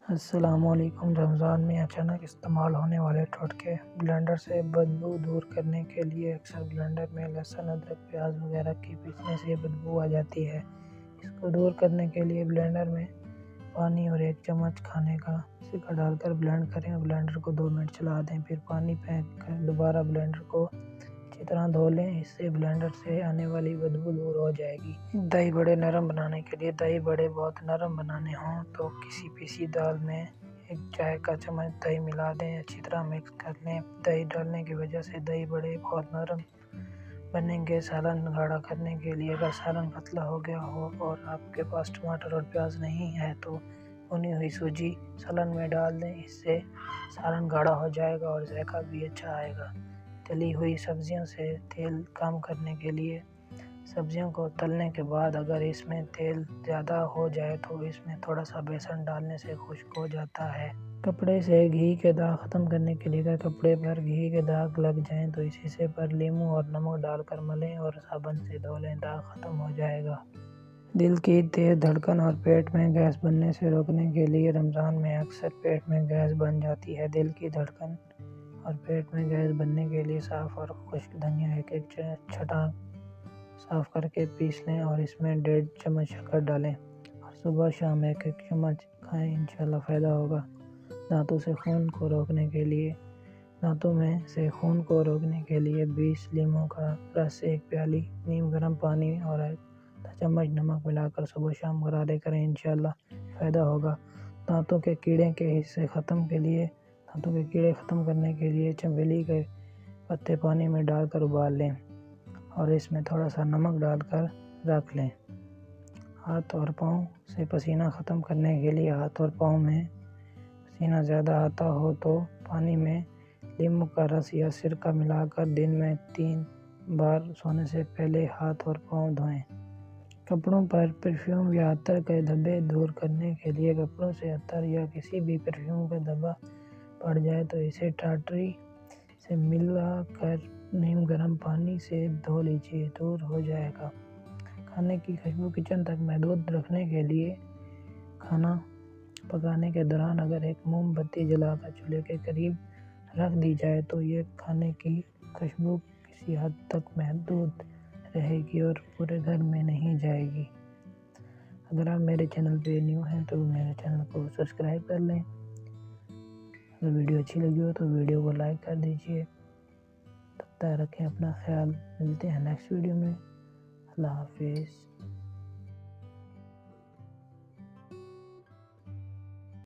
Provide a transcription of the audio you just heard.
السلام علیکم۔ رمضان میں اچانک استعمال ہونے والے ٹوٹکے۔ بلینڈر سے بدبو دور کرنے کے لیے اکثر بلینڈر میں لہسن، ادرک، پیاز وغیرہ کی پیسنے سے بدبو آ جاتی ہے۔ اس کو دور کرنے کے لیے بلینڈر میں پانی اور 1 چمچ کھانے کا سکہ ڈال کر بلینڈ کریں اور بلینڈر کو 2 منٹ چلا دیں، پھر پانی پھینک کر دوبارہ بلینڈر کو اچھی طرح دھو لیں۔ اس سے بلینڈر سے آنے والی بدبو دور ہو جائے گی۔ دہی بڑے نرم بنانے کے لیے دہی بڑے بہت نرم بنانے ہوں تو کسی پیسی دال میں 1 چائے کا چمچ دہی ملا دیں، اچھی طرح مکس کر لیں۔ دہی ڈالنے کی وجہ سے دہی بڑے بہت نرم بنیں گے۔ سالن گاڑھا کرنے کے لیے اگر سالن پتلا ہو گیا ہو اور آپ کے پاس ٹماٹر اور پیاز نہیں ہے تو بھنی ہوئی سوجی سالن میں ڈال دیں، اس سے سالن گاڑھا ہو جائے گا اور ذائقہ بھی اچھا آئے گا۔ تلی ہوئی سبزیوں سے تیل کم کرنے کے لیے سبزیوں کو تلنے کے بعد اگر اس میں تیل زیادہ ہو جائے تو اس میں تھوڑا سا بیسن ڈالنے سے خشک ہو جاتا ہے۔ کپڑے سے گھی کے داغ ختم کرنے کے لیے اگر کپڑے پر گھی کے داغ لگ جائیں تو اس حصے پر لیموں اور نمک ڈال کر ملیں اور صابن سے دھو لیں، داغ ختم ہو جائے گا۔ دل کی تیز دھڑکن اور پیٹ میں گیس بننے سے روکنے کے لیے رمضان میں اکثر پیٹ میں گیس بن جاتی ہے۔ دل کی دھڑکن اور پیٹ میں گیس بننے کے لیے صاف اور خشک دھنیا 1 چھٹا صاف کر کے پیس لیں اور اس میں 1.5 چمچ شکر ڈالیں اور صبح شام 1 چمچ کھائیں، انشاءاللہ فائدہ ہوگا۔ دانتوں سے خون کو روکنے کے لیے دانتوں میں سے خون کو روکنے کے لیے 20 لیموں کا رس 1 پیالی نیم گرم پانی اور 1 چمچ نمک ملا کر صبح شام غرارے کریں، انشاءاللہ فائدہ ہوگا۔ دانتوں کے کیڑے ختم کرنے کے لیے چنبیلی کے پتے پانی میں ڈال کر ابال لیں اور اس میں تھوڑا سا نمک ڈال کر رکھ لیں۔ ہاتھ اور پاؤں سے پسینہ ختم کرنے کے لیے ہاتھ اور پاؤں میں پسینہ زیادہ آتا ہو تو پانی میں لیموں کا رس یا سرکہ ملا کر دن میں 3 بار سونے سے پہلے ہاتھ اور پاؤں دھوئیں۔ کپڑوں پر پرفیوم یا عطر کے دھبے دور کرنے کے لیے کپڑوں سے عطر یا کسی بھی پرفیوم کا دھبا پڑ جائے تو اسے ٹاٹری سے ملا کر نیم گرم پانی سے دھو لیجیے، دور ہو جائے گا۔ کھانے کی خوشبو کچن تک محدود رکھنے کے لیے کھانا پکانے کے دوران اگر 1 موم بتی جلا کر چولہے کے قریب رکھ دی جائے تو یہ کھانے کی خوشبو کسی حد تک محدود رہے گی اور پورے گھر میں نہیں جائے گی۔ اگر آپ میرے چینل پہ نیو ہیں تو میرے چینل کو سبسکرائب کر لیں۔ اگر ویڈیو اچھی لگی ہو تو ویڈیو کو لائک کر دیجیے۔ تب تک رکھیں اپنا خیال، ملتے ہیں نیکسٹ ویڈیو میں۔ اللہ حافظ۔